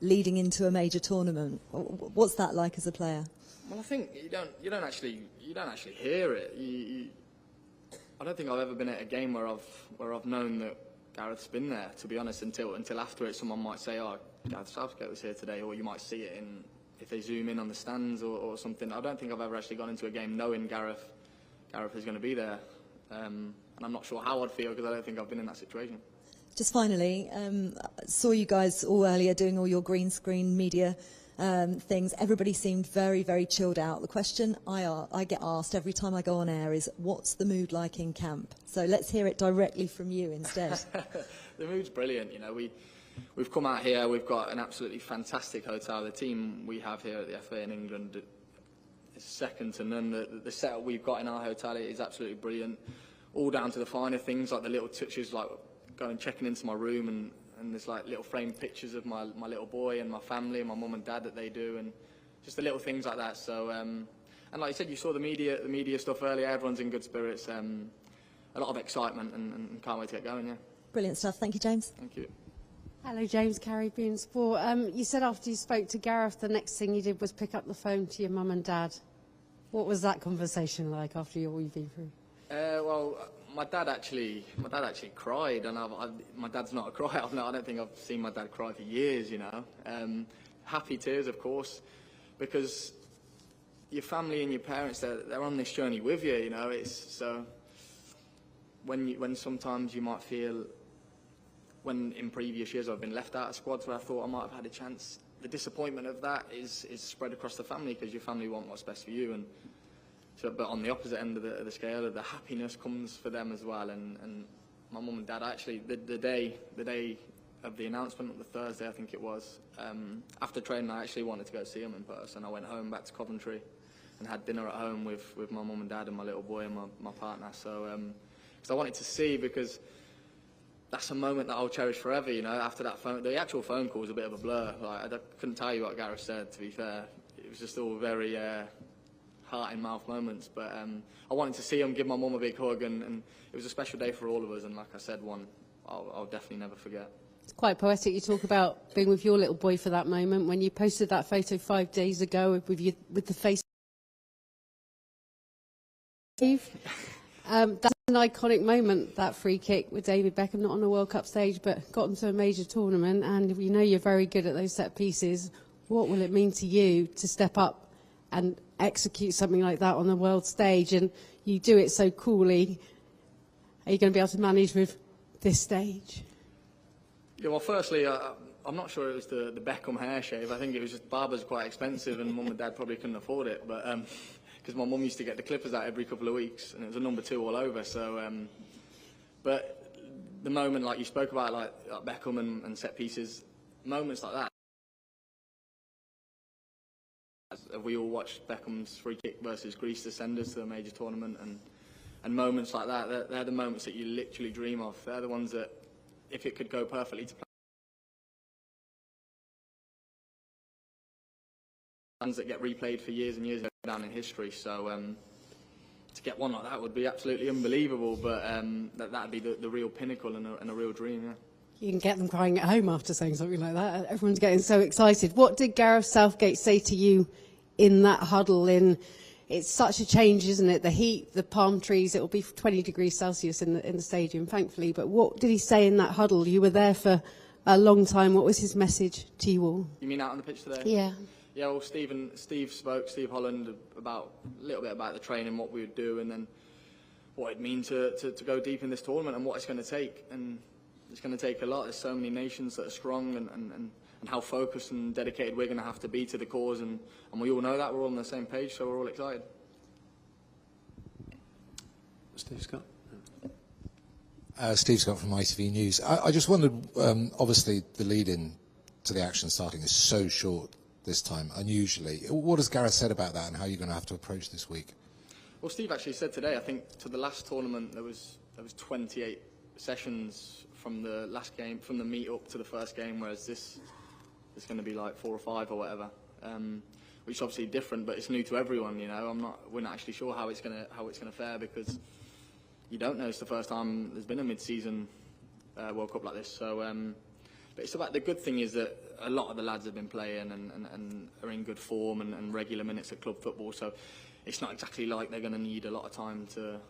leading into a major tournament. What's that like as a player? Well, I think you don't actually hear it. I don't think I've ever been at a game where I've known that Gareth's been there. To be honest, until after it, someone might say, "Oh, Gareth Southgate was here today," or you might see it if they zoom in on the stands or something. I don't think I've ever actually gone into a game knowing Gareth is going to be there, and I'm not sure how I'd feel because I don't think I've been in that situation. Just finally, saw you guys all earlier doing all your green screen media things. Everybody seemed very, very chilled out. The question I get asked every time I go on air is, what's the mood like in camp? So let's hear it directly from you instead. The mood's brilliant. You know, we've come out here. We've got an absolutely fantastic hotel. The team we have here at the FA in England is second to none. The setup we've got in our hotel is absolutely brilliant. All down to the finer things, like the little touches, like checking into my room and there's like little framed pictures of my little boy and my family and my mum and dad that they do, and just the little things like that. So and like you said, you saw the media stuff earlier. Everyone's in good spirits. A lot of excitement and can't wait to get going. Yeah. Brilliant stuff. Thank you, James. Thank you. Hello, James, Caribbean Sport. You said after you spoke to Gareth, the next thing you did was pick up the phone to your mum and dad. What was that conversation like after all you've been through? Well, my dad actually cried, and my dad's not a crier. I don't think I've seen my dad cry for years. You know, happy tears, of course, because your family and your parents, they're on this journey with you. You know, it's so when sometimes you might feel, when in previous years I've been left out of squads where I thought I might have had a chance, the disappointment of that is spread across the family because your family want what's best for you. And so, but on the opposite end of the scale, the happiness comes for them as well. And my mum and dad actually, the day of the announcement, on the Thursday I think it was, after training I actually wanted to go see them in person. I went home back to Coventry and had dinner at home with my mum and dad and my little boy and my partner. So because I wanted to see, because that's a moment that I'll cherish forever. You know, after that the actual phone call was a bit of a blur. Like, I couldn't tell you what Gareth said, to be fair. It was just all very heart-in-mouth moments, but I wanted to see him, give my mum a big hug, and it was a special day for all of us, and like I said, one I'll definitely never forget. It's quite poetic. You talk about being with your little boy for that moment. When you posted that photo 5 days ago with the face, that's an iconic moment, that free kick with David Beckham, not on a World Cup stage, but got into a major tournament, and we know you're very good at those set pieces. What will it mean to you to step up and execute something like that on the world stage, and you do it so coolly? Are you going to be able to manage with this stage? Yeah, well, firstly, I'm not sure it was the Beckham hair shave. I think it was just barber's quite expensive, and mum and dad probably couldn't afford it. But because my mum used to get the clippers out every couple of weeks, and it was a number 2 all over. So, but the moment, like you spoke about, like Beckham and set pieces, moments like that. We all watched Beckham's free kick versus Greece to send us to a major tournament, and moments like that, they're the moments that you literally dream of. They're the ones that, if it could go perfectly to plans that get replayed for years and years down in history. So to get one like that would be absolutely unbelievable, but that'd be the real pinnacle and a real dream. Yeah. You can get them crying at home after saying something like that. Everyone's getting so excited. What did Gareth Southgate say to you in that huddle? It's such a change, isn't it? The heat, the palm trees. It will be 20 degrees Celsius in the stadium, thankfully. But what did he say in that huddle? You were there for a long time. What was his message to you all? You mean out on the pitch today? Yeah. Yeah. Well, Steve Holland, about a little bit about the training, what we would do, and then what it'd mean to go deep in this tournament and what it's going to take. And it's going to take a lot. There's so many nations that are strong, and how focused and dedicated we're going to have to be to the cause, and we all know that. We're all on the same page, so we're all excited. Steve Scott. Steve Scott from ITV News. I just wondered, obviously the lead-in to the action starting is so short this time, unusually. What has Gareth said about that, and how you're going to have to approach this week? Well, Steve actually said today, I think to the last tournament there was 28 sessions from the last game, from the meet up to the first game, whereas this is going to be like 4 or 5 or whatever, which is obviously different, but it's new to everyone. You know, we're not actually sure how it's going to fare, because you don't know. It's the first time there's been a mid-season World Cup like this. So, but it's about, the good thing is that a lot of the lads have been playing and are in good form and regular minutes at club football, so it's not exactly like they're going to need a lot of time to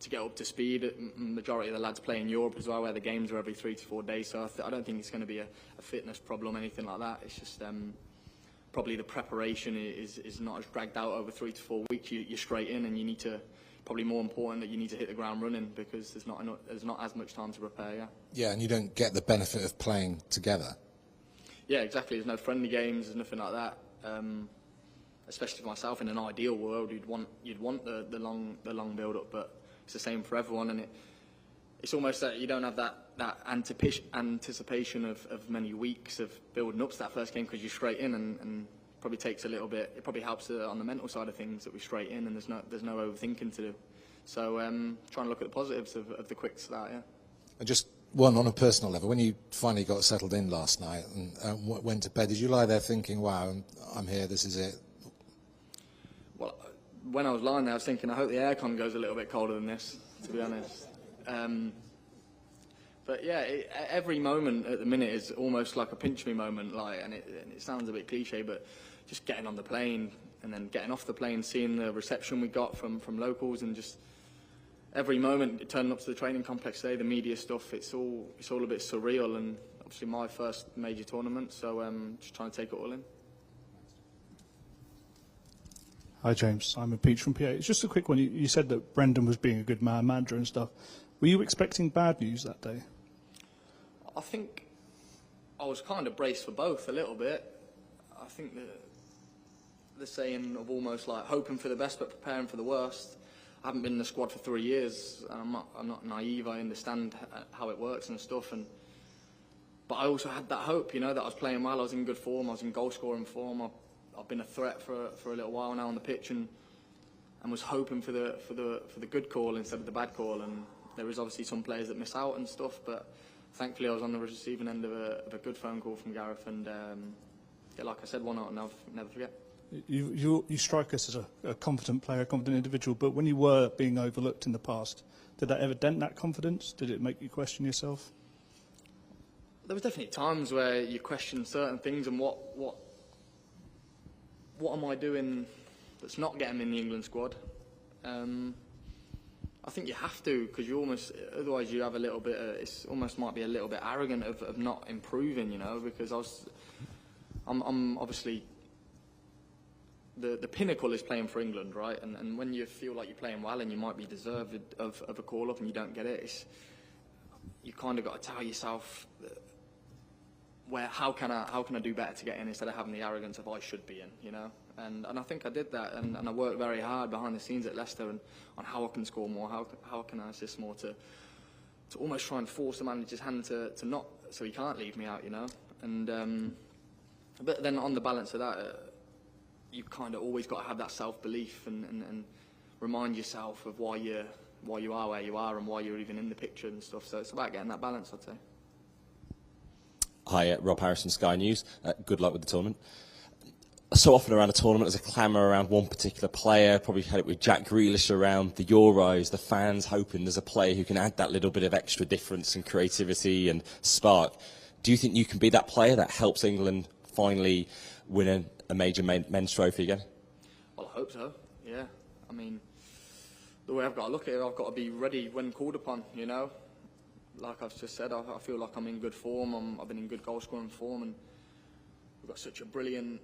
get up to speed. Majority of the lads play in Europe as well, where the games are every 3 to 4 days, so I don't think it's going to be a fitness problem, anything like that. It's just probably the preparation is not as dragged out over 3 to 4 weeks. You're straight in, and you need to, probably more important, that you need to hit the ground running, because there's not as much time to prepare. Yeah, and you don't get the benefit of playing together. Yeah, exactly. There's no friendly games, there's nothing like that. Especially for myself, in an ideal world, you'd want the long build up, but it's the same for everyone, and it's almost that you don't have that anticipation of many weeks of building up to that first game, because you're straight in, and probably takes a little bit. It probably helps on the mental side of things that we're straight in, and there's no overthinking to do. So trying to look at the positives of the quick start. Yeah. And just one on a personal level, when you finally got settled in last night and went to bed, did you lie there thinking, "Wow, I'm here. This is it"? Well, when I was lying there, I was thinking, I hope the aircon goes a little bit colder than this, to be honest. But yeah, every moment at the minute is almost like a pinch me moment, and it sounds a bit cliche, but just getting on the plane and then getting off the plane, seeing the reception we got from locals, and just every moment turning up to the training complex today, the media stuff, it's all a bit surreal, and obviously my first major tournament, so just trying to take it all in. Hi James, I'm Peach from PA. It's just a quick one. You said that Brendan was being a good manager and stuff. Were you expecting bad news that day? I think I was kind of braced for both a little bit. I think the saying of almost like hoping for the best but preparing for the worst. I haven't been in the squad for 3 years. And I'm not naive. I understand how it works and stuff. But I also had that hope, that I was playing well. I was in good form. I was in goal scoring form. I've been a threat for a little while now on the pitch, and was hoping for the good call instead of the bad call. And there is obviously some players that miss out and stuff, but thankfully I was on the receiving end of a good phone call from Gareth, and yeah, like I said, one I'll never forget. You strike us as a confident player, a confident individual, but when you were being overlooked in the past, did that ever dent that confidence? Did it make you question yourself? There was definitely times where you question certain things, and what am I doing that's not getting in the England squad? I think you have to, because otherwise you have a little bit. It's almost might be a little bit arrogant of not improving, because I'm obviously the pinnacle is playing for England, right? And when you feel like you're playing well and you might be deserved of a call up and you don't get it, you kind of got to tell yourself how can I do better to get in, instead of having the arrogance of I should be in, And I think I did that, and I worked very hard behind the scenes at Leicester and on how I can score more, how can I assist more, to almost try and force the manager's hand to not, so he can't leave me out, And but then on the balance of that, you kind of always got to have that self-belief and remind yourself of why you are where you are and why you're even in the picture and stuff. So it's about getting that balance, I'd say. Hi, Rob Harrison, Sky News. Good luck with the tournament. So often around a tournament, there's a clamour around one particular player. Probably had it with Jack Grealish around the Euros. The fans hoping there's a player who can add that little bit of extra difference and creativity and spark. Do you think you can be that player that helps England finally win a major men's trophy again? Well, I hope so, yeah. I mean, the way I've got to look at it, I've got to be ready when called upon, Like I've just said, I feel like I'm in good form. I've been in good goal-scoring form, and we've got such a brilliant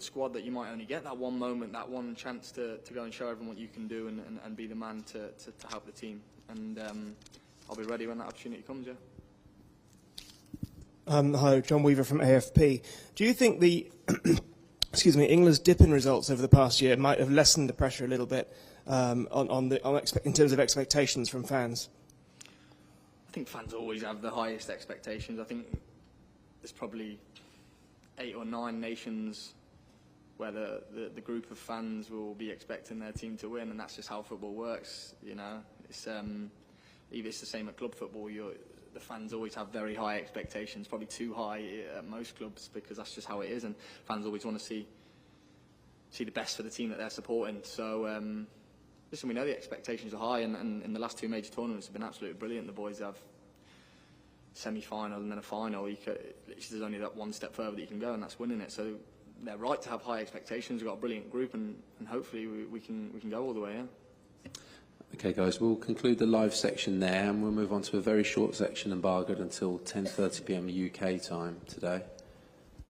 squad that you might only get that one moment, that one chance to go and show everyone what you can do and be the man to help the team. And I'll be ready when that opportunity comes, yeah. Hi, John Weaver from AFP. Do you think the England's dip in results over the past year might have lessened the pressure a little bit in terms of expectations from fans? I think fans always have the highest expectations. I think there's probably 8 or 9 nations where the group of fans will be expecting their team to win, and that's just how football works. It's the same at club football. The fans always have very high expectations, probably too high at most clubs, because that's just how it is, and fans always want to see the best for the team that they're supporting. So listen, we know the expectations are high, and the last 2 major tournaments have been absolutely brilliant. The boys have semi-final and then a final, there's only that one step further that you can go, and that's winning it. So they're right to have high expectations. We've got a brilliant group, and hopefully we can go all the way. Yeah. Okay, guys, we'll conclude the live section there, and we'll move on to a very short section embargoed until 10:30 p.m. UK time today.